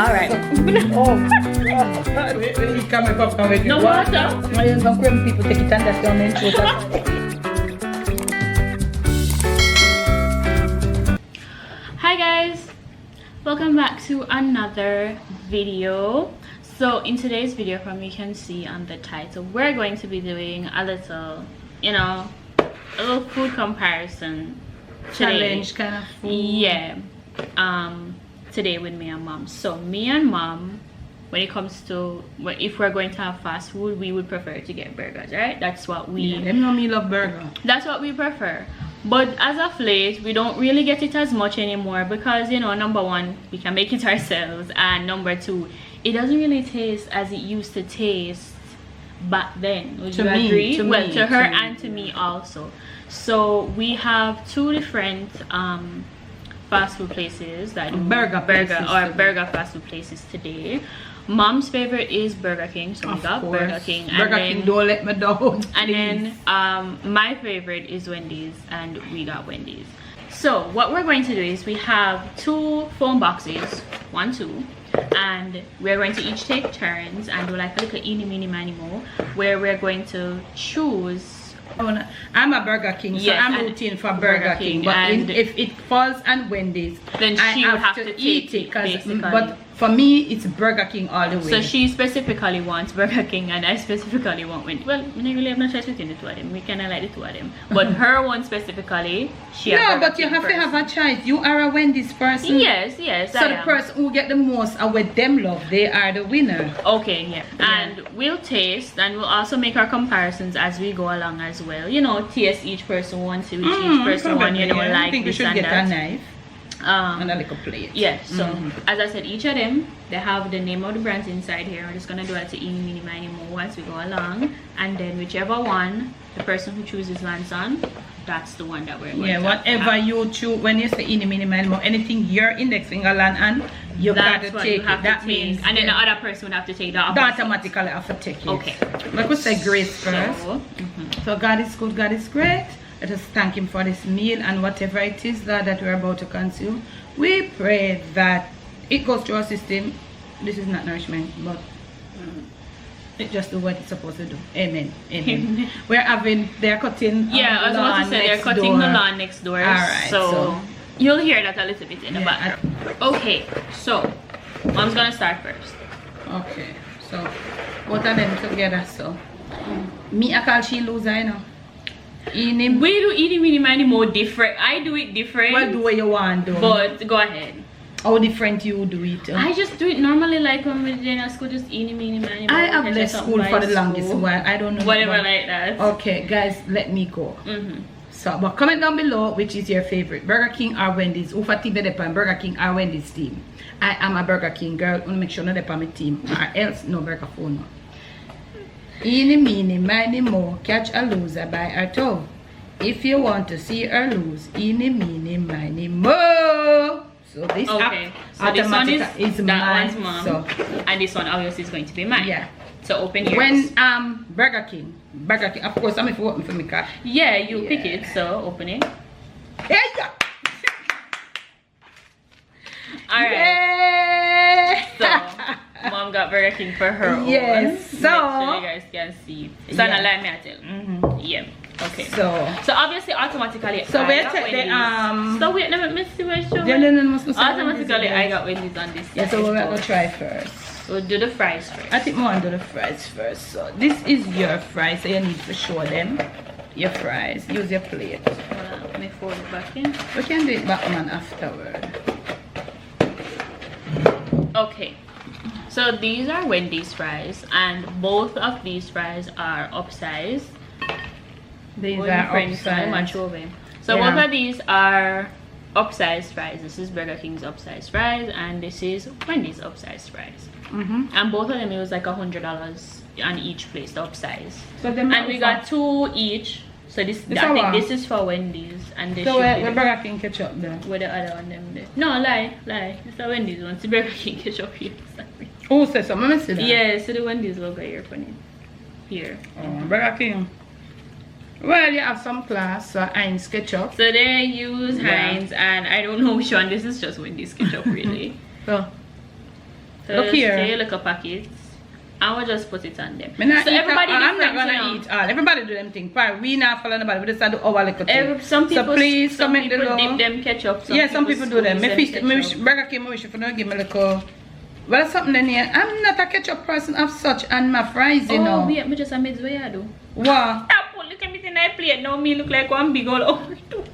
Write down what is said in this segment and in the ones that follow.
Alright. Oh, God. He come up with No water? Some cream people take it and that's your main food. Hi guys, welcome back to another video. So in today's video, from you can see on the title, we're going to be doing a little, a little food comparison today. Challenge kind of food. Yeah. Today with me and mom. So me and mom, when it comes to if we're going to have fast food, we would prefer to get burgers, right? That's what we. Yeah, them know me love burger. That's what we prefer. But as of late, we don't really get it as much anymore because, number one, we can make it ourselves, and number two, it doesn't really taste as it used to taste back then. Would you agree? To her and to me also. So we have two different fast food places that do burger fast food places today. Mom's favorite is Burger King, so we got Burger King. Burger King, don't let me down. And then my favorite is Wendy's, and we got Wendy's. So what we're going to do is we have two phone boxes, 1, 2, and we're going to each take turns and do like a little eeny meeny miny mo, where we're going to choose. I'm a Burger King, so yes, I'm rooting for Burger King. But if it falls on Wendy's, then she would have to eat it. But for me, it's Burger King all the way. So she specifically wants Burger King, and I specifically want Wendy's. Well, we really have no choice between the two of them. We kind of like the two of them. But her one specifically, she has Burger King you have first. to have a choice. You are a Wendy's person. Yes. So the person who get the most and with them love, they are the winner. Okay, yeah. And we'll taste, and we'll also make our comparisons as we go along as well. Taste each person one, see which each person one, like I think this you should and get that. a knife. And a little plate. Yeah, so as I said, each of them, they have the name of the brands inside here. We're just gonna do it to eeny meeny miny mo as we go along, and then whichever one the person who chooses lands on, that's the one that we're going to whatever have. You choose. When you say eeny meeny miny mo, anything your index finger land on, you got to take it. That means and then the other person would have to take the opposite. Automatically have to take it. Okay, like we say grace first. So God is good, God is great. Let us thank him for this meal and whatever it is that we're about to consume. We pray that it goes through our system. This is not nourishment, but it just do what it's supposed to do. Amen. Amen. They're cutting. Yeah, I was about to say they're cutting the lawn next door. Alright, so you'll hear that a little bit in the background. Okay, so mom's gonna start first. Okay, so both of them together. So me, I call she loser, We do eeny meeny miny more different. I do it different. Well, do what you want to do. But go ahead. How different you do it? I just do it normally like when we're in school, just eeny meeny miny more. I have left school for the longest while. I don't know. Whatever like that. Okay, guys, let me go. So, but comment down below which is your favorite, Burger King or Wendy's. Who for team that depend Burger King or Wendy's team? I am a Burger King girl. I want to make sure not depend my team, or else no burger phone. Eeny meeny miny mo, catch a loser by her toe. If you want to see her lose, eeny meeny miny mo. So this so this one is that mine. One's mom, so, and this one obviously is going to be mine. Yeah. So open yours. When Burger King, of course I'm if you open for me car. Yeah, you pick it. So open it. Yeah. All right. So mom got Burger King for her own. Yes. So you guys can see. So now let me tell. Yeah. Okay. So obviously automatically. So we take the So wait, let me see my show. Automatically I got Wendy's on this. Yeah. So we're gonna try first. We'll do the fries first. I think we want to do the fries first. So this is your fries. So you need to show them your fries. Use your plate. Let me fold it back in. We can do it back on afterward. Okay. So these are Wendy's fries, and both of these fries are upsized. These are upsized. So both of these are upsized fries. This is Burger King's upsized fries, and this is Wendy's upsized fries. And both of them, it was like $100 on each place, the upsize. So and we got 2 each. So this is for Wendy's, and this. So where Burger King ketchup there? Where the other one them there? No, lie. It's the Wendy's one. It's the Burger King ketchup here. Sorry. Oh, say so. Let me see that. Yeah, so the Wendy's logo here for it. Here. Burger King. Well, you have some class, so Heinz ketchup. So they use Heinz, and I don't know which one. This is just Wendy's ketchup, really. So Look here. Stay like a packet. I will just put it on them. I'm not gonna eat all. Everybody do them thing. We not follow nobody. We just do our little thing. Some people, so please some comment people below. dip them ketchup. Some people do them. Burger King, if you don't give me a little. Well, something in here. I'm not a ketchup person of such, and my fries, you know. Oh, wait, me just a midway, I do. What? Look at me in that plate. Now me look like one big old over too.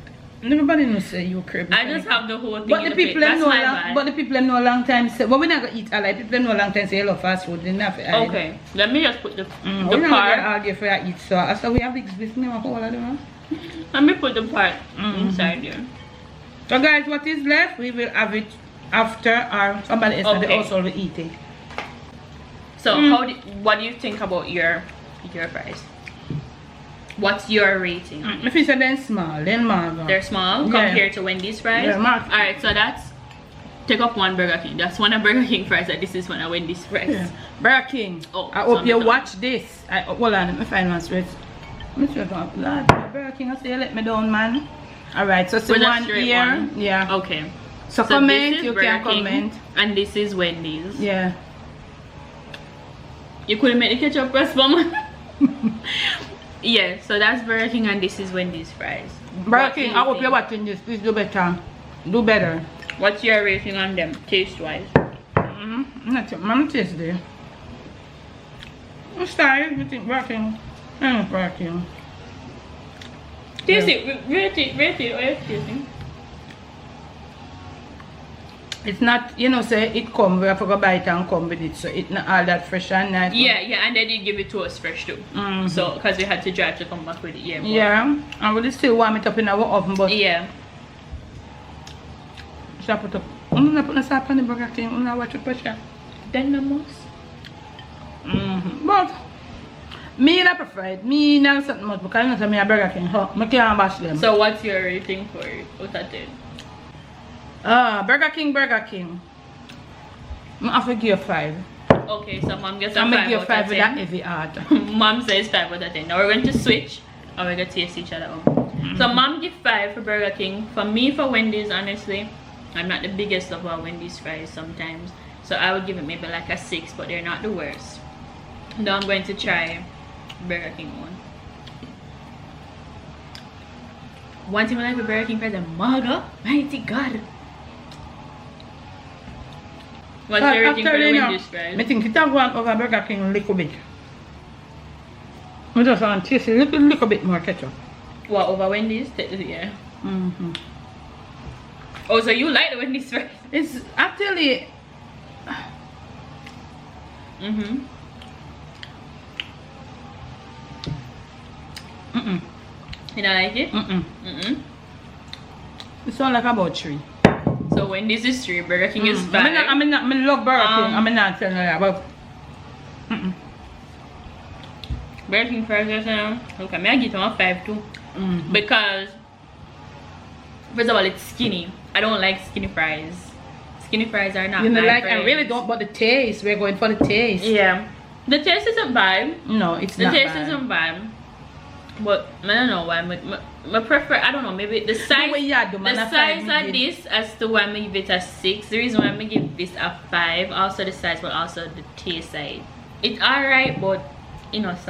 Nobody knows say you crib. I just have the whole thing. But the people know a long time say, well, we're not gonna eat a lot. People know a long time say hello fast food. Okay, let me just put the part. We're not gonna argue for I eat so we have this new whole of them. Let me put the part inside there. So guys, what is left, we will have it after or somebody else also will eat it. So what do you think about your fries? What's your rating? If you say they're small, they're small compared to Wendy's fries? Yeah, alright, so that's take up one Burger King. That's one of Burger King fries, and this is one of Wendy's fries. Yeah. Burger King. Oh, I hope you watch this. Hold on, let me find one straight. Burger King, I say you let me down, man. Alright, so see one here. One. Yeah. Okay. So comment, you can comment. And this is Wendy's. Yeah. You couldn't make the ketchup press bomb. Yeah, so that's Burger King and this is Wendy's fries. Burger King, I hope you're watching this. Please do better. Do better. What's your rating on them, taste-wise? I'm tasty. I'm sorry, you think Burger King? Burger King. Taste it, rate it, what are you tasting? It's not, you know, say it come, we have to go buy it and come with it, so it's not all that fresh and nice. Yeah, and they did give it to us fresh too. So, because we had to drive to come back with it, yeah, and we still warm it up in our oven, but yeah. Should I put up? I'm not putting a salt on the Burger King, I'm not watching pressure. Then the most. But, me I prefer it. Me not something much because I know me a Burger King, I can't bash them. So, what's your rating for it? What's that then? Burger King. I have to give 5. Okay, so mom gets a 5 out of 10. I'm going to give 5 with that heavy heart. Mom says 5 out of 10. Now we're going to switch and we're going to taste each other. So mom give 5 for Burger King. For me, for Wendy's, honestly, I'm not the biggest of our Wendy's fries sometimes. So I would give it maybe like a 6, but they're not the worst. Now I'm going to try Burger King one. One thing I like with Burger King fries are maga. Mighty God. What's your rating for the Wendy's fries? I think it's going over Burger King a little bit. I just want to taste a little bit more ketchup. What, over Wendy's? Yeah. Oh, so you like the Wendy's fries? It's actually... You don't like it? It's all like about 3. So Wendy's is 3, Burger King is 5. I love Burger King. I'm not telling you that, but Burger King fries just now. Okay, I give it a 5 too. Because first of all, it's skinny. I don't like skinny fries. Skinny fries are not my like fries. I really don't, but the taste, we're going for the taste. Yeah. The taste isn't bad. No, it's not bad. The taste bad. isn't bad. But I don't know why. I prefer, I don't know, maybe the size of this as to why I give it a 6. The reason why I give this a 5, also the size, but also the taste side. It's alright, but it's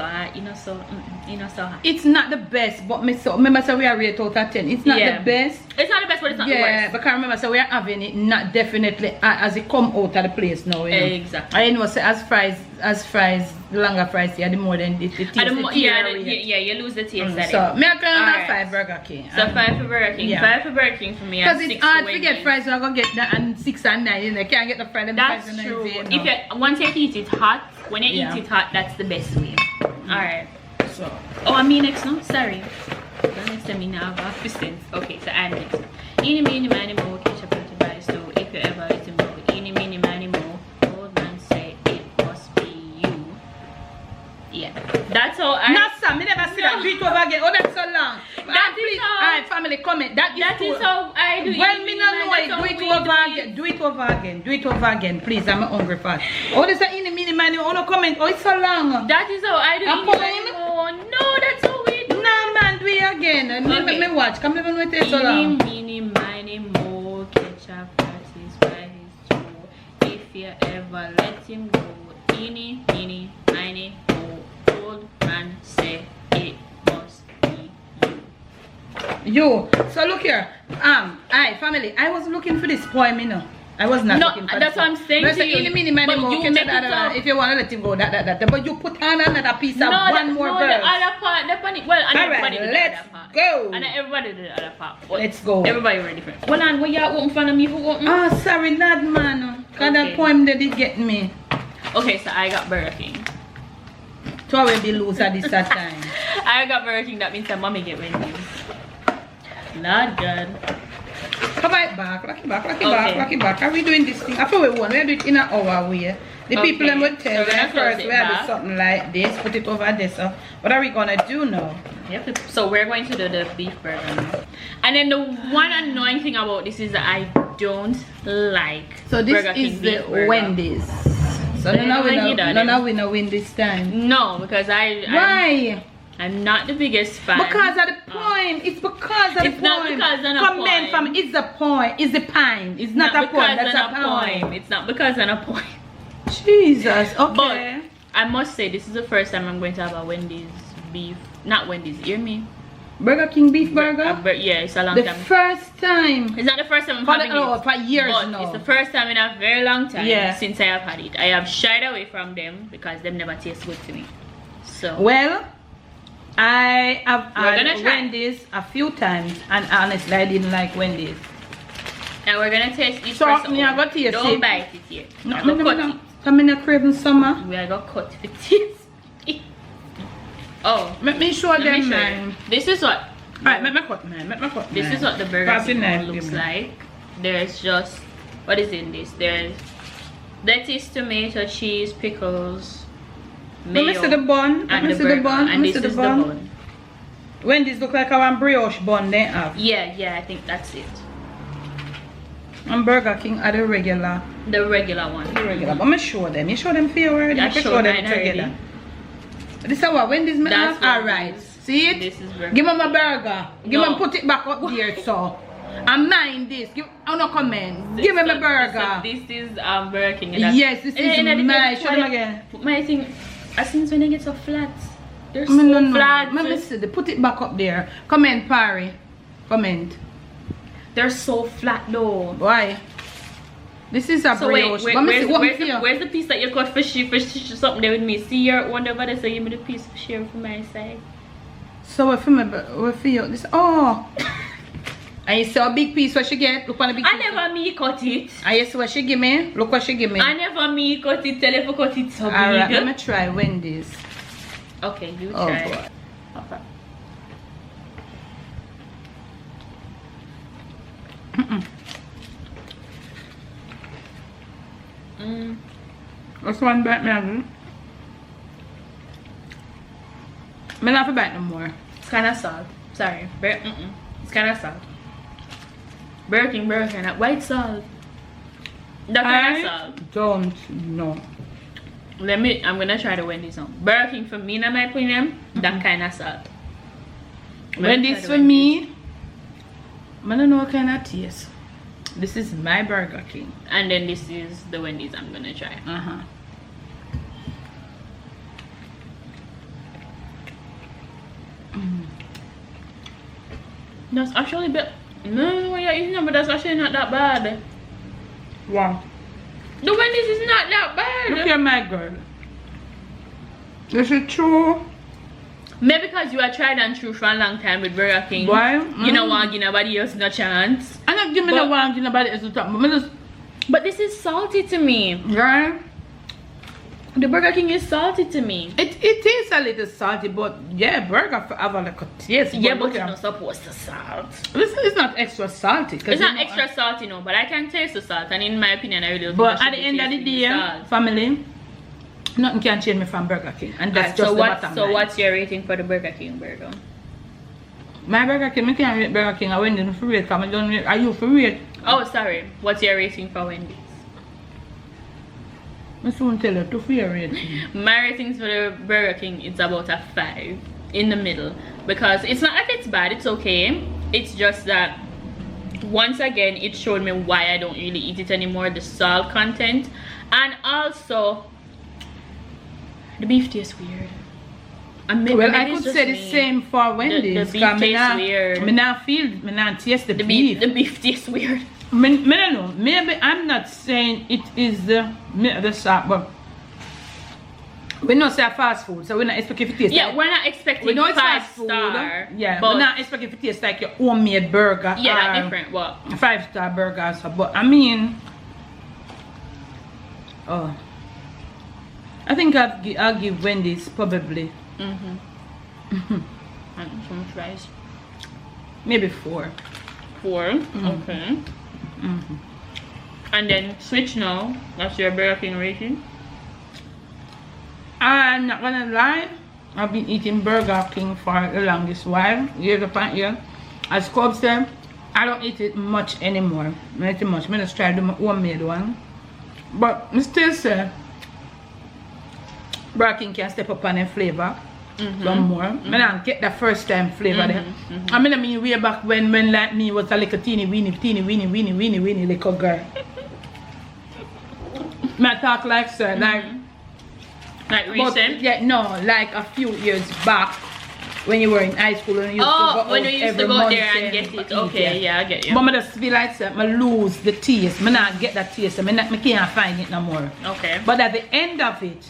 not the best, but remember so we are rate out of 10. It's not the best. It's not the best, but it's not the worst. Yeah, because remember so we are having it not definitely as it come out of the place now. You know? Exactly. I know so as fries, the longer fries, yeah, the more than the taste. Yeah, you lose the taste. So me I can 5 Burger King. So 5 for Burger King. 5 for Burger King for me. Because it's hard to get fries, you're gonna get that and 6 and 9. You know, you can't get the fries. That's true. If once you eat it hot, when you eat it hot, that's the best way. Alright. So. Oh, I mean next, no? Sorry. Next time, I have assistance. Okay, so I'm next. Eeny, meeny, miny, mo, catch up with the guys. So if you ever eat a mo, eeny, meeny, miny, mo, old man say it must be you. Yeah. That's how I. No, sir, me never see that. Do it over again. Oh, that's so long. Please, alright, family, comment. That is how I do it. Well, me not know it. Do it over again. Do it over again. Do it over again, please. I'm hungry fast. Oh, there's a in a mini man. Oh, no comment. Oh, it's so long. That is how I do it. Oh, no, that's how we do it. No, man, do it again. Let me watch. Come even with it so long. Mini, miny, mo, ketchup, that is why it's true. If you ever let him go. Eeny, meeny, miny, mo. Old man say it must be you. So look here. Hi family. I was looking for this poem, you know. I was not looking for that's what I'm saying to you. But you make it up. If you want to let him go, that. But you put on another piece of one more verse. The other part, well, and everybody did the other part. Go. And everybody did the other part. Let's go. Everybody were different. Well, and when you open front of me, who open? Oh, sorry, lad, man. Cause that poem that did get me. Okay, so I got Burger King. So I will be loser this time. I got Burger King. That means that mommy get Wendy's. Not good. Come back, rock it back. Are we doing this thing? I thought we won. We do it in an hour way. The people them would tell me first we have do something like this, put it over this. So what are we gonna do now? Yep. So we're going to do the beef burger now. And then the one annoying thing about this is that I don't like. So this is the Wendy's. So now we no win this time. No, because why? I'm not the biggest fan. Because of the poem. It's because of the poem. It's not because of the poem. From it's the poem. It's the pine. It's not a poem. That's a poem. It's not because of a poem. Jesus. Okay. But I must say, this is the first time I'm going to have a Wendy's beef. Not Wendy's. Hear me? Burger King beef burger? Yeah, it's a long time. The first time. It's not the first time I'm having it. For years now. It's the first time in a very long time since I have had it. I have shied away from them because them never taste good to me. So. Well. I have had Wendy's a few times, and honestly, I didn't like Wendy's. And we're gonna taste each person. Don't bite it yet. No. I'm in a craving summer. We are gonna cut the taste. Oh, let me show them mine. This is what. Alright, make me cut mine. This is what the burger looks like. There's just what is in this? There's lettuce, tomato, cheese, pickles. Mayo, let me see the bun. And this is the bun. Wendy's look like our brioche bun they have. Yeah, I think that's it. And Burger King are the regular. The regular one. The regular. But I'm show them. You show them for you already. I show them together. This is what Wendy's make have? Alright. See it? This is burger. Give me my burger. Give me put it back up there so. And mind this. I'm not comment. Give me my burger. This is Burger King. Yes, this is my. Show them again. My thing. As soon as when they get so flat, they're so flat. Let me see. Put it back up there. Comment, Parry. Comment. They're so flat though. Why? This is a brioche. Where's the piece that you cut for something there with me? See your one over there, so give me the piece for share from my side. So we feel this. Oh. And you see a big piece what she get? Look on the big piece. I never me cut it. And you see what she give me? Look what she give me. I never me cut it. Tell her to cut it so big. Alright, let me try Wendy's. Okay, you try. Oh boy. Okay. What's one bite me again? I'm not for bite no more. It's kind of salt. Sorry. It's kind of salt. Burger King, that white salt. That kind of salt. Don't know. I'm gonna try the Wendy's one. Burger King for me, in my opinion, that kind of salt. Wendy's for me, I don't know what kind of taste. This is my Burger King. And then this is the Wendy's I'm gonna try. That's actually bit. No, you're eating, but that's actually not that bad. Wow. The Wendy's is not that bad. Look at my girl. This is true. Maybe because you are tried and true for a long time with Burger King. Why? You don't want to give nobody else no chance. I'm not giving no one to nobody else to talk. But this is salty to me. Right? The Burger King is salty to me. It is a little salty, but yeah, burger have a little taste. Yeah, but you're not supposed to salt. It's not extra salty. It's not extra salty, no, but I can taste the salt, and in my opinion, I really don't. But at the end of the day, family, nothing can change me from Burger King, and that's just the bottom line. So what's your rating for the Burger King burger? My Burger King, I can't rate Burger King. I went in for rate. Are you for rate? Oh, sorry. What's your rating for Wendy's? I soon tell you to fear rating. My ratings for the Burger King, it's about a 5 in the middle, because it's not like it's bad, it's okay. It's just that once again it showed me why I don't really eat it anymore. The salt content, And also, the beef tastes weird. Well, I could say the same for Wendy's. The beef tastes weird. Me not taste the beef. The beef tastes weird. Me don't know. Maybe I'm not saying it is the salt, but we know say fast food, so we're not expecting it to taste. Yeah, like, we're not expecting we know it's 5 fast food. star. Yeah, but we're not expecting it to taste like your homemade burger. yeah, or that's different. What? 5-star burger or so. But I mean, oh, I think I'll give Wendy's probably. And some fries. Maybe 4. 4. Okay. And then switch now. That's your Burger King rating. I'm not gonna lie, I've been eating Burger King for the longest while. Here's the point here. As Cobb said, I don't eat it much anymore. Not too much. I'm just try to do my homemade one. But I still say Burger King can step up on the flavor some more. I don't get the first time flavor there. I mean way back when like me was a little teeny weeny little girl. I talk like sir, Like recent? Yeah, no, like a few years back when you were in high school and you used to go when you used to go there and get it. Okay, yeah, I get you. But I just feel like I lose the taste. I not get that taste. I can't find it no more. Okay. But at the end of it,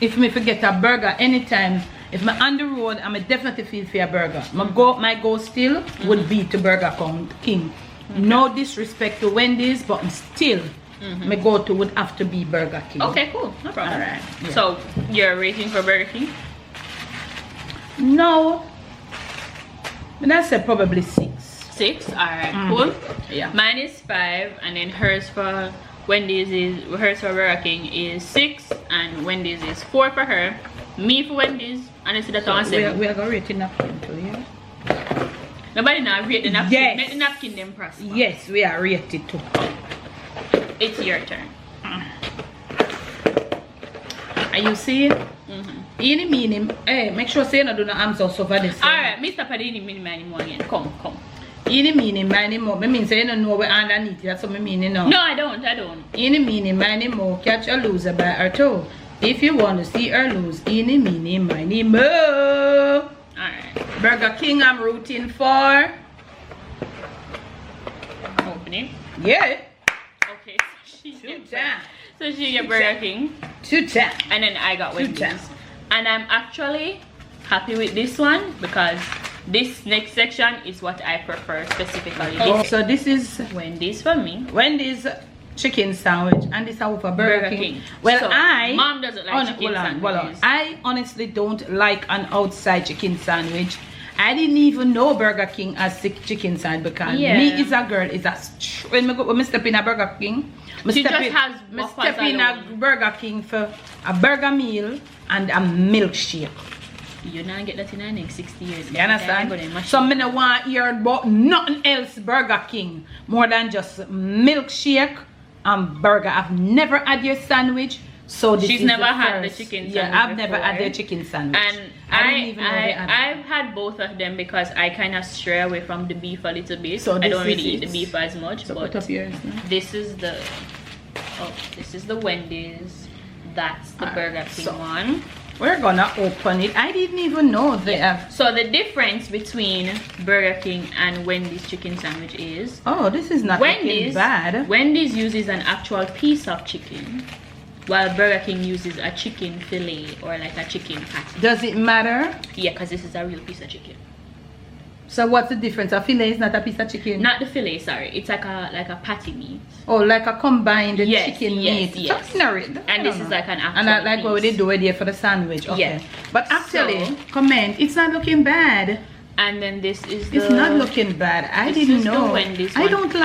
if me forget a burger anytime, if I'm on the road, I'm definitely feel for a burger. My go still would be to Burger King. No disrespect to Wendy's, but still my go-to would have to be Burger King. Okay, cool. No problem. Alright. Yeah. So, your rating for Burger King? No. I said probably 6. 6? Alright, cool. Yeah. Mine is 5, and then hers for Burger King is 6, and Wendy's is 4 for her. Me for Wendy's, and it's the town 7. We are going to rate the napkin too, yeah? Nobody now rate the napkin. Yes. Make the napkin them prosper. Yes, we are rated too. It's your turn. And you see, any meaning, hey, make sure say no do no arms also for this. Alright, Mr. Padini anymore again. Come. Any meaning, my name more. I mean, say you don't know where underneath. That's what I mean, you know. No, I don't. Any meaning, my name more. Catch a loser by her toe. If you want to see her lose, any meaning, my name more. Alright. Burger King, I'm rooting for. Opening. Yeah. Okay, so she get Burger King. 2 times. And then I got Wendy's. 2 times. And I'm actually happy with this one because this next section is what I prefer specifically. So this is Wendy's for me. Wendy's chicken sandwich, and this is for Burger King. Well, so, Mom doesn't like chicken sandwiches. I honestly don't like an outside chicken sandwich. I didn't even know Burger King has chicken sandwich because me is a girl. When I step in a Burger King, I step in a Burger King for a burger meal and a milkshake. You not get that in the next 60 years. You understand? So I don't want to hear about nothing else Burger King more than just milkshake and burger. I've never had your sandwich. So this she's never had the chicken sandwich. Yeah, I've never had the chicken sandwich. And I've had both of them because I kind of stray away from the beef a little bit. So I don't really eat the beef as much. So but put up yours now. This is the Wendy's. That's the Burger King one. We're gonna open it. I didn't even know they have. So the difference between Burger King and Wendy's chicken sandwich is this is not looking bad. Wendy's uses an actual piece of chicken, while Burger King uses a chicken fillet or like a chicken patty. Does it matter? Yeah, because this is a real piece of chicken. So what's the difference? A fillet is not a piece of chicken? Not the fillet, sorry. It's like a patty meat. Oh, like a combined chicken meat. Yes. And this is like an actual and like what they do there for the sandwich. Okay. Yeah. But actually, comment, it's not looking bad. And then this is It's not looking bad. I didn't know. I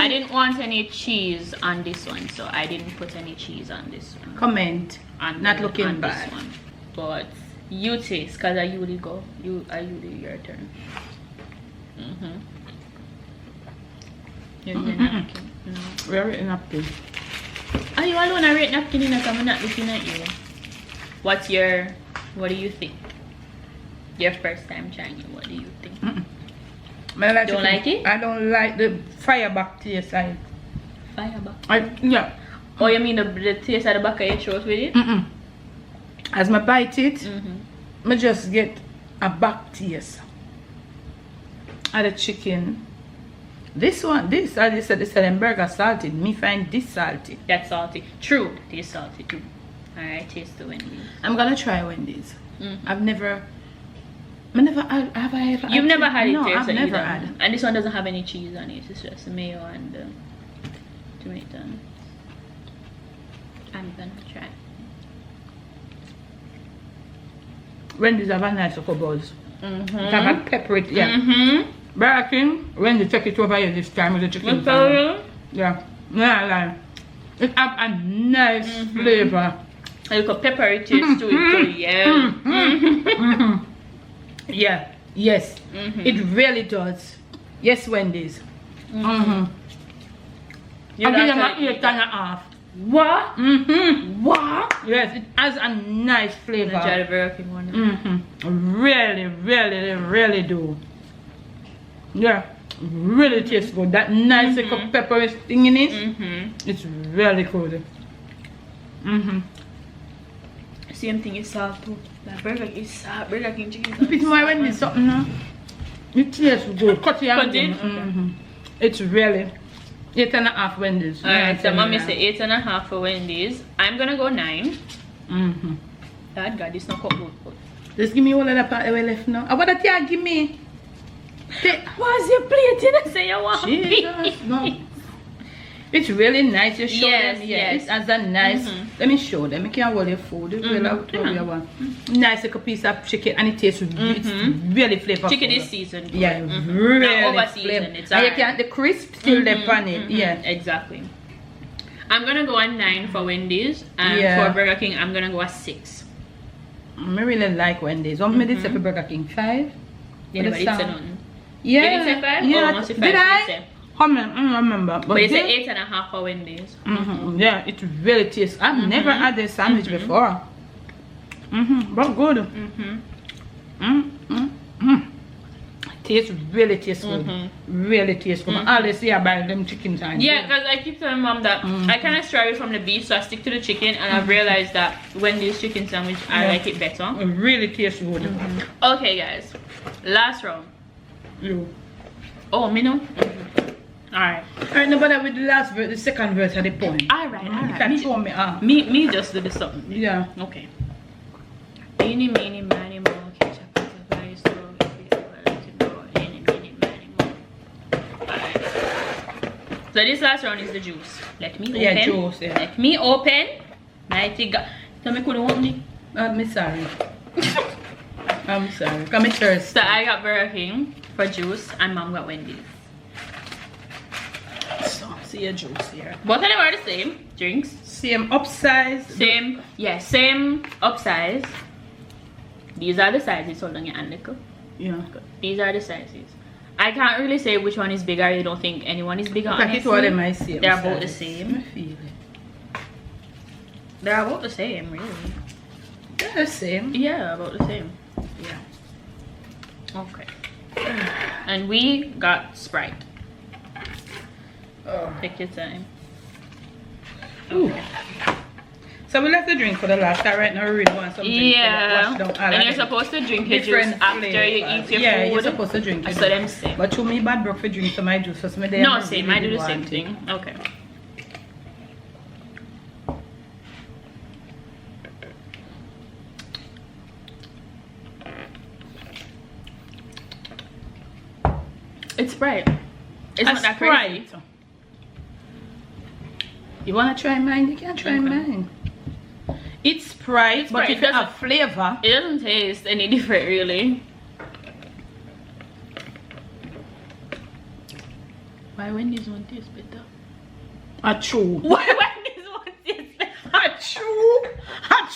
didn't want any cheese on this one, so I didn't put any cheese on this one. Comment. Not looking bad. This one. But you taste, because I usually go. Your turn. You're the napkin. No. We're a napkin. Are you alone? I rate napkin in I'm not looking at you. What do you think? Your first time trying it, what do you think? Don't like it? I don't like the fireback taste. Fireback? Yeah. Oh, you mean the taste at the back of your throat with it? As I bite it, I just get a back taste of the chicken. This one, as I said, the burger salted. Me find this salty. That's salty. True, it is salty too. Alright, taste the Wendy's. I'm gonna try Wendy's. I've never have I ever You've never had it? No, here, I've so never had. And this one doesn't have any cheese on it. It's just mayo and tomato. I'm gonna try. Wendy's have a nice little buzz. It have a pepper it, yeah. Burger King, Wendy take it over here this time with the chicken. Yeah. Yeah, it have a nice flavor. A little peppery taste to it too, yeah. Yeah, yes. It really does. Yes, Wendy's. I'll give them an 8.5. What? What? Yes, it has a nice flavor. Try the Burger King one. Really, really, really do. Yeah, really tastes good. That nice little peppery thing in it. It's really good. Same thing is salt too. That Burger King is salt. Burger King chicken. It's more when it's something now. It tastes good. Cut it. It's really 8.5 Wendy's. Alright, so mommy said 8.5 for Wendy's. I'm gonna go 9. That God, it's not cut good. Just give me all of that part that we left now. What that you give me? What's your plate? Did I say you want Jesus, no. It's really nice. You show them. Yes. It has a nice. Let me show them. You can hold your food. Nice little piece of chicken, and it tastes. It's really flavorful. Chicken is seasoned. Yeah, really over seasoned. It's and you can the crisp still left on it. Yeah, exactly. I'm gonna go a 9 for Wendy's, and for Burger King, I'm gonna go a 6. I really like Wendy's. What made it say for Burger King? 5. Yeah, but it's a none. Yeah. Did it say 5? Yeah. Oh, did I? I remember. But it's an 8.5 for Wendy's. Yeah, it really tastes. I've never had this sandwich before. But good. Tastes really tastes good. Really tastes good. All they say about them chicken sandwiches. Yeah, because I keep telling mom that I kind of stray away from the beef, so I stick to the chicken, and I've realized that Wendy's chicken sandwich, I like it better. It really tastes good. Okay, guys, last round. You. Oh, me no. Alright. Alright, no, but with the last verse, the second verse at the point. Alright. You can show me off. Me just do the something. Yeah. Okay. Eeny, meeny, miny, moe, catch up with the guys, so eeny, meeny, miny, moe. Alright. So this last round is the juice. Let me open. Yeah, juice, yeah. Let me open. Mighty God. Tell me, could you open it? I'm sorry. I'm sorry. Come here first. So I got Burger King for juice, and mom got Wendy's. So, see your juice here. Both of them are the same drinks. Same upsize. Same, yeah, same upsize. These are the sizes. Hold on your hand, little. Yeah. These are the sizes. I can't really say which one is bigger. I don't think anyone is bigger. Honestly. All them I see. They're both the same. I feel it. They're about the same, really. They're the same. Yeah, about the same. Yeah. Okay. And we got Sprite. Take your time. Okay. So we left the drink for the last time. Right now we really want some drink. Yeah. So And you're supposed to drink your juice after you eat your food. Yeah, you're supposed to drink it. So them same. But to me, bad broke for drink so my juice. So no, same. I do the same thing. Okay. It's Sprite. It's not that crazy. You wanna try mine? You can try mine. It's Sprite, but if you have flavor, it doesn't taste any different, really. Why Wendy's one tastes better? True. Why Wendy's one tastes better?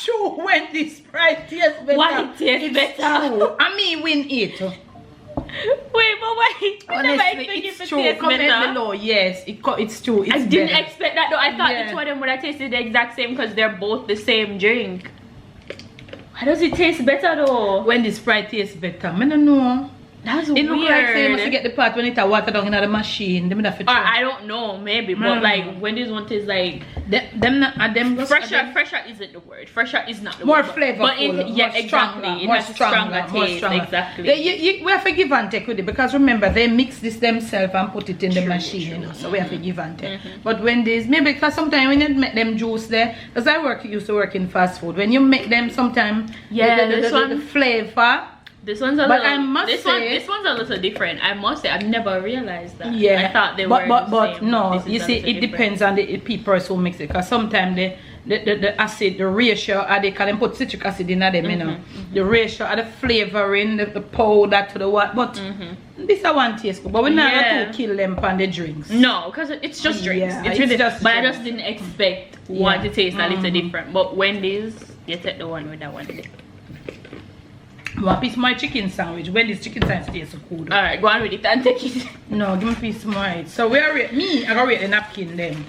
True. Wendy's Sprite tastes better. Why it tastes better? True. I mean, win it. Wait, but why? Honestly, it's true. Comment below. Yes, it's true. It's I didn't expect that though. I thought the two of them would have tasted the exact same because they're both the same drink. Why does it taste better though? When the Sprite tastes better, I don't know. That's It weird. look like say you must get the part when it a water down in the machine. Them have to Or I don't know, maybe, but like Wendy's one tastes like them fresher isn't the word. Fresher is not the more word. flavorful, But exactly. It has a stronger taste. Exactly. We have to give and take with it because remember they mix this themselves and put it in the machine, you know. So we have to give and take. But Wendy's, maybe because sometimes when you make them juice there, because I used to work in fast food. When you make them sometimes the flavor. This one's a but little, I must say, this one's a little different. I must say, I've never realized that. Yeah, I thought they were but same, no, but you see, it depends on the people who mix it. Because sometimes the acid, the ratio, they can put citric acid in them, you know. The ratio of the flavoring, the powder to the what. But this I want taste good. But we're not going to kill them on the drinks. No, because it's just drinks. Yeah, it's really, just but drinks. I just didn't expect one to taste a little different. But Wendy's, you take the one with that one. One piece of my chicken sandwich. Wendy's chicken sandwich tastes so good. Alright, go on with it and take it. No, give me a piece more. So where are I gotta rate the napkin then.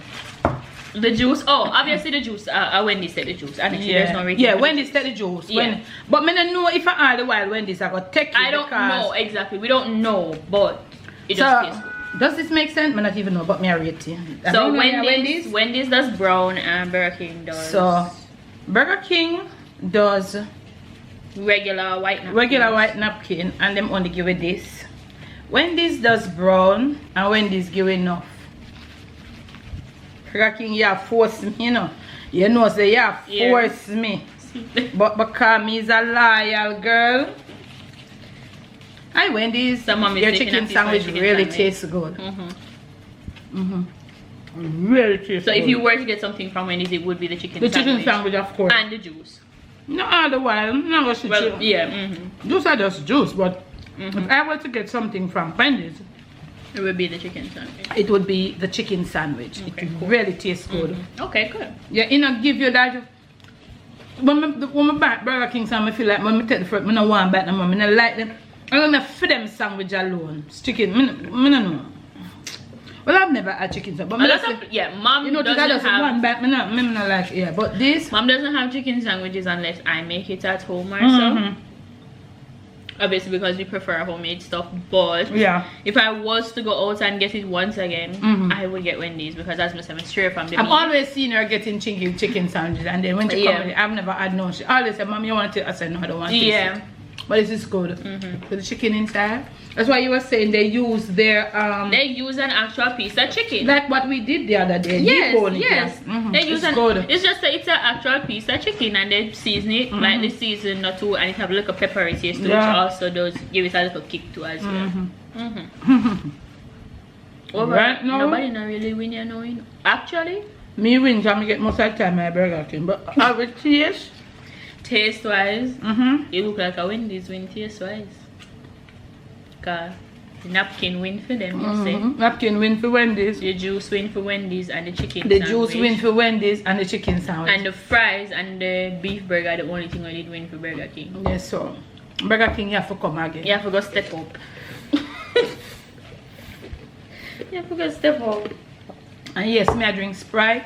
The juice, obviously the juice, Wendy said the juice. And there's no rating. Yeah, Wendy said the juice. Yeah. But I don't know if I all the while Wendy's I got take it. I don't know exactly. We don't know, but it just tastes good. Does this make sense? I not even know, but me I rate it. So Wendy's does brown and Burger King does. So Burger King does regular white napkin and them only give it this. Wendy's does brown and Wendy's give enough. Burger King, you force me, you know. You know, say you force me. But because me is a loyal girl. Hi Wendy's, your chicken sandwich really tastes good. Really tastes good. So if you were to get something from Wendy's, it would be the chicken sandwich. The chicken sandwich, of course. And the juice. No, otherwise, no, well, yeah. Juice are just juice, but if I were to get something from Wendy's, it would be the chicken sandwich. It would be the chicken sandwich. Okay, it really tastes good. Okay, good. Yeah, you know, give you that. When I buy Burger King sandwich, I feel like when I take the fruit, I don't want to buy them. I don't like them. I don't feed them sandwich alone. It's chicken. I don't know. Well, I've never had chicken sandwich. But Mom, you know, doesn't have one bite. I'm not like, but this. Mom doesn't have chicken sandwiches unless I make it at home myself. Obviously, because we prefer homemade stuff. But if I was to go out and get it once again, I would get Wendy's because as I said, straight from the I've always seen her getting chicken sandwiches, and then when she comes, I've never had no. She always said, "Mom, you want it?" I said, "No, I don't want it." Yeah. But this is good. With the chicken inside. That's why you were saying they use their they use an actual piece of chicken. Like what we did the other day. Yes. They use good. It's just that it's an actual piece of chicken and they season it like they season or two and it have a little peppery taste to which also does give it a little kick to as well. Right now, nobody not really win, you know. Actually, me win because I get most of the time my Burger King, but I will taste wise, it look like a Wendy's win taste wise. Cause the napkin win for them, you say. Napkin win for Wendy's. The juice win for Wendy's and the chicken The sandwich. juice win for Wendy's and the chicken sandwich. And the fries and the beef burger, the only thing I did win for Burger King. Yes, so Burger King, you have to come again. You have to go step up. You have to go step up. And yes, me I drink Sprite.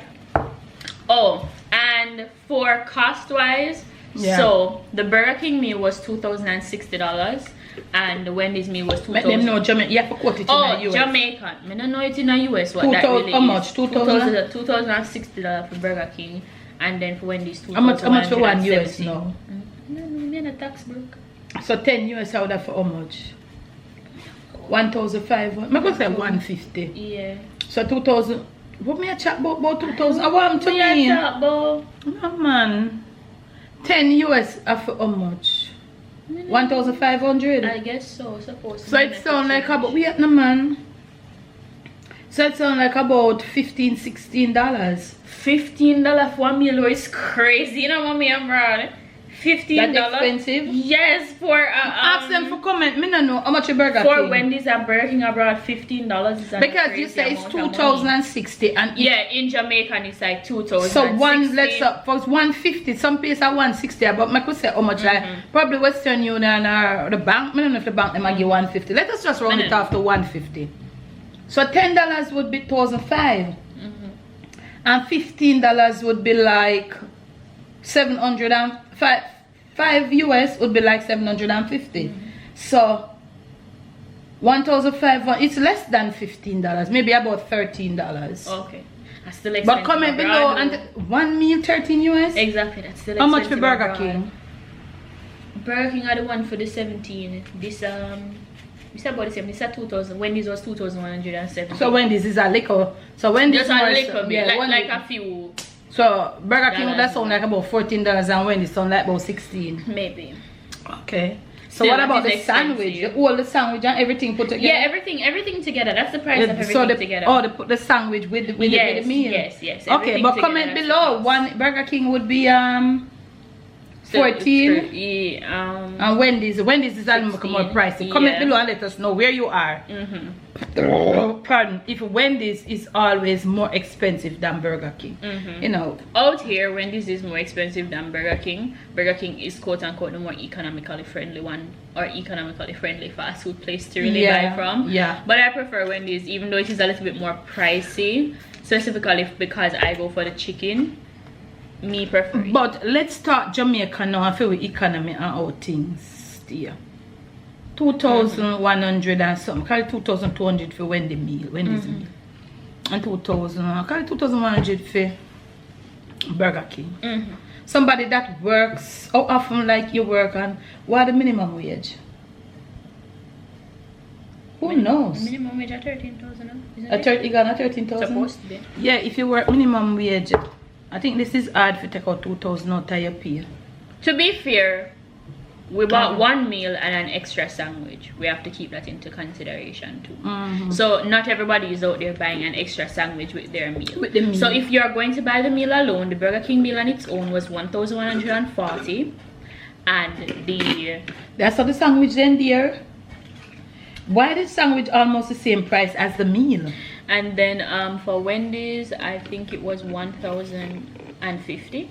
Oh, and for cost wise, so the Burger King meal was $2,060 and the Wendy's meal was $2,000. Let them know Jamaican. You have to quote it in the US. Jamaican. I don't know it in the US what that really how much? $2,060 for Burger King and then for Wendy's $2,070. How much for one US now? No, me and a tax broke. So 10 US out of for how much? 1,500. I'm going to say 150. Yeah. So 2,000. What me a chat about 2,000? I want to me. No man. 10 US for how much? 1,500. I guess so. Suppose. So it sounds like about man. So it sounds like about $15, $16. $15 for a meal is crazy, you know, mommy and brother. $15. That's expensive? Yes, for ask them for comment. Me no know how much a Burger King. For Wendy's and Burger King abroad, $15 is because you say it's 2,060 and in Jamaican it's like 2,000. So for 150, some place are 160, but I could say how much like probably Western Union or the bank. I don't know if the bank they might give 150. Let us just round it off to 150. So $10 would be 1,500. And $15 would be like 705 US would be like 750. So $1,500. It's less than $15. Maybe about $13. Okay. That's still expensive. But comment below and one meal 13 US. Exactly. That's still How expensive. much for Burger King? Burger King are the one for the 17. This it's about the same. This is 2,000. Wendy's was 2,170. So Wendy's is a little. So Wendy's just a little bit, yeah, like a few. So Burger King would that sound like about $14 and Wendy's sound like about 16. Maybe. Okay. So what about the sandwich? All the sandwich and everything put together? Yeah, everything together. That's the price of everything together. Oh, they put the sandwich with the meal. Yes. Okay, but comment below. One Burger King would be 14. Yeah, and Wendy's is a little more pricey. Comment below and let us know where you are. Pardon. If Wendy's is always more expensive than Burger King, you know. Out here, Wendy's is more expensive than Burger King. Burger King is quote unquote the more economically friendly one, or economically friendly fast food place to really buy from. Yeah. But I prefer Wendy's, even though it is a little bit more pricey, specifically because I go for the chicken. Me prefer. But let's start Jamaica now. I feel with economy and all things. Yeah. 2,100 and something. Call it 2,200 for Wendy's meal. And 2,000. Call it 2,100 for Burger King. Somebody that works, how often like you work, and what the minimum wage? Who knows? Minimum wage at 13,000. You got 13,000? Supposed to be. Yeah, if you work minimum wage, I think this is hard to take out 2,000 out of your pay. To be fair, we bought one meal and an extra sandwich. We have to keep that into consideration too. So not everybody is out there buying an extra sandwich with their meal. So if you are going to buy the meal alone, the Burger King meal on its own was 1,140, and that's how the sandwich then, dear. Why is sandwich almost the same price as the meal? And then for Wendy's, I think it was 1,050.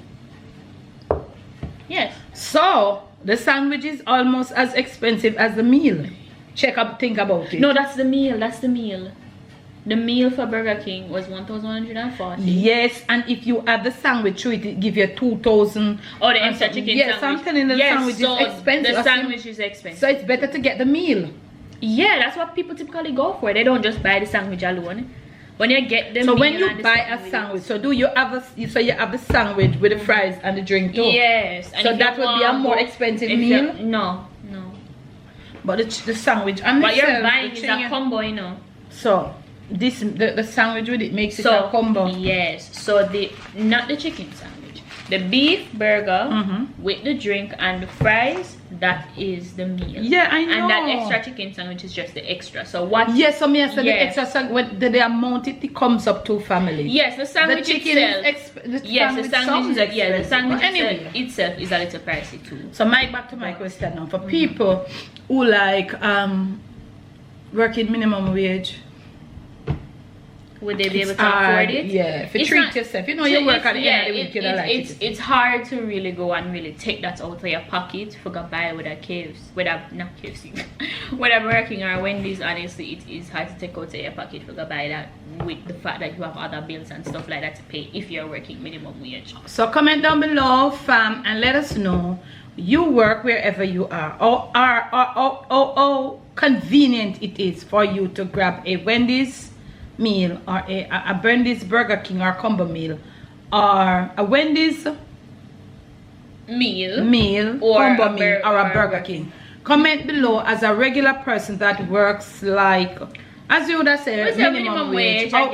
Yes. So the sandwich is almost as expensive as the meal. Think about it. No, that's the meal. The meal for Burger King was 1,140. Yes, and if you add the sandwich to it, it give you 2,000. Oh, the extra chicken sandwich. Yes, I'm telling you, the sandwich is expensive. The sandwich is expensive. So it's better to get the meal. Yeah, that's what people typically go for. They don't just buy the sandwich alone. When you get the so when you buy a sandwich, so do you have you have the sandwich with the fries and the drink too? Yes. And so that would be a more expensive meal? No. But the sandwich and what you're buying is a combo, you know. So the sandwich with it makes it a combo. Yes. So not the chicken sandwich. The beef burger with the drink and the fries, that is the meal. Yeah, I know. And that extra chicken sandwich is just the extra. So what? Yes, so me I said the extra sandwich, the amount it comes up to family. Yes, the sandwich itself. The sandwich anyway, itself is a little pricey too. So back to my question now. For people who like working minimum wage, would they be able to afford it? Yeah, if you treat yourself, you know, you work at the end of the week, you don't like it. It's hard to really go and really take that out of your pocket for go buy with a KFC, with a Burger King or Wendy's. Honestly, it is hard to take out of your pocket for go buy that, with the fact that you have other bills and stuff like that to pay if you're working minimum wage. So comment down below, fam, and let us know you work wherever you are, or convenient it is for you to grab a Wendy's meal or a Wendy's Burger King or combo meal, or a Wendy's meal or combo meal or a Burger King. Comment below as a regular person that works, like as you would have said, minimum wage, how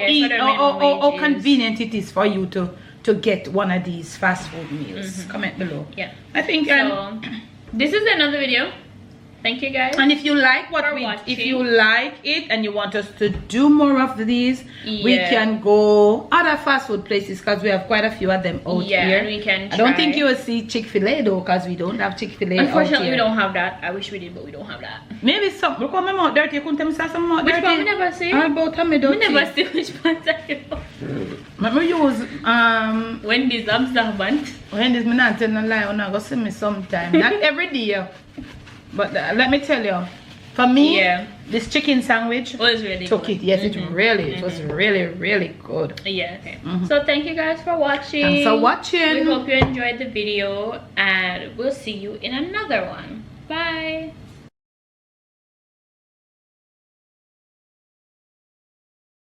convenient it is for you to get one of these fast food meals. Comment below. Yeah, I think so. This is another video. Thank you guys. And if you like if you like it and you want us to do more of these, we can go other fast food places because we have quite a few of them out here. And we can try. I don't think you will see Chick-fil-A though, because we don't have Chick-fil-A. Unfortunately, we don't have that. I wish we did, but we don't have that. Maybe some. Look, my mouth dirty. You couldn't tell me some mouth dirty. Which one? We never see. We never see which ones I know. Let me use Wendy's absorbent. Wendy's, me not tell no lie. I'm not gonna see me sometime. Not every day. But let me tell you, for me, this chicken sandwich was really took it. Yes, it was really good. Yeah, okay. So thank you guys for watching. Thanks for watching. We hope you enjoyed the video, and we'll see you in another one. Bye.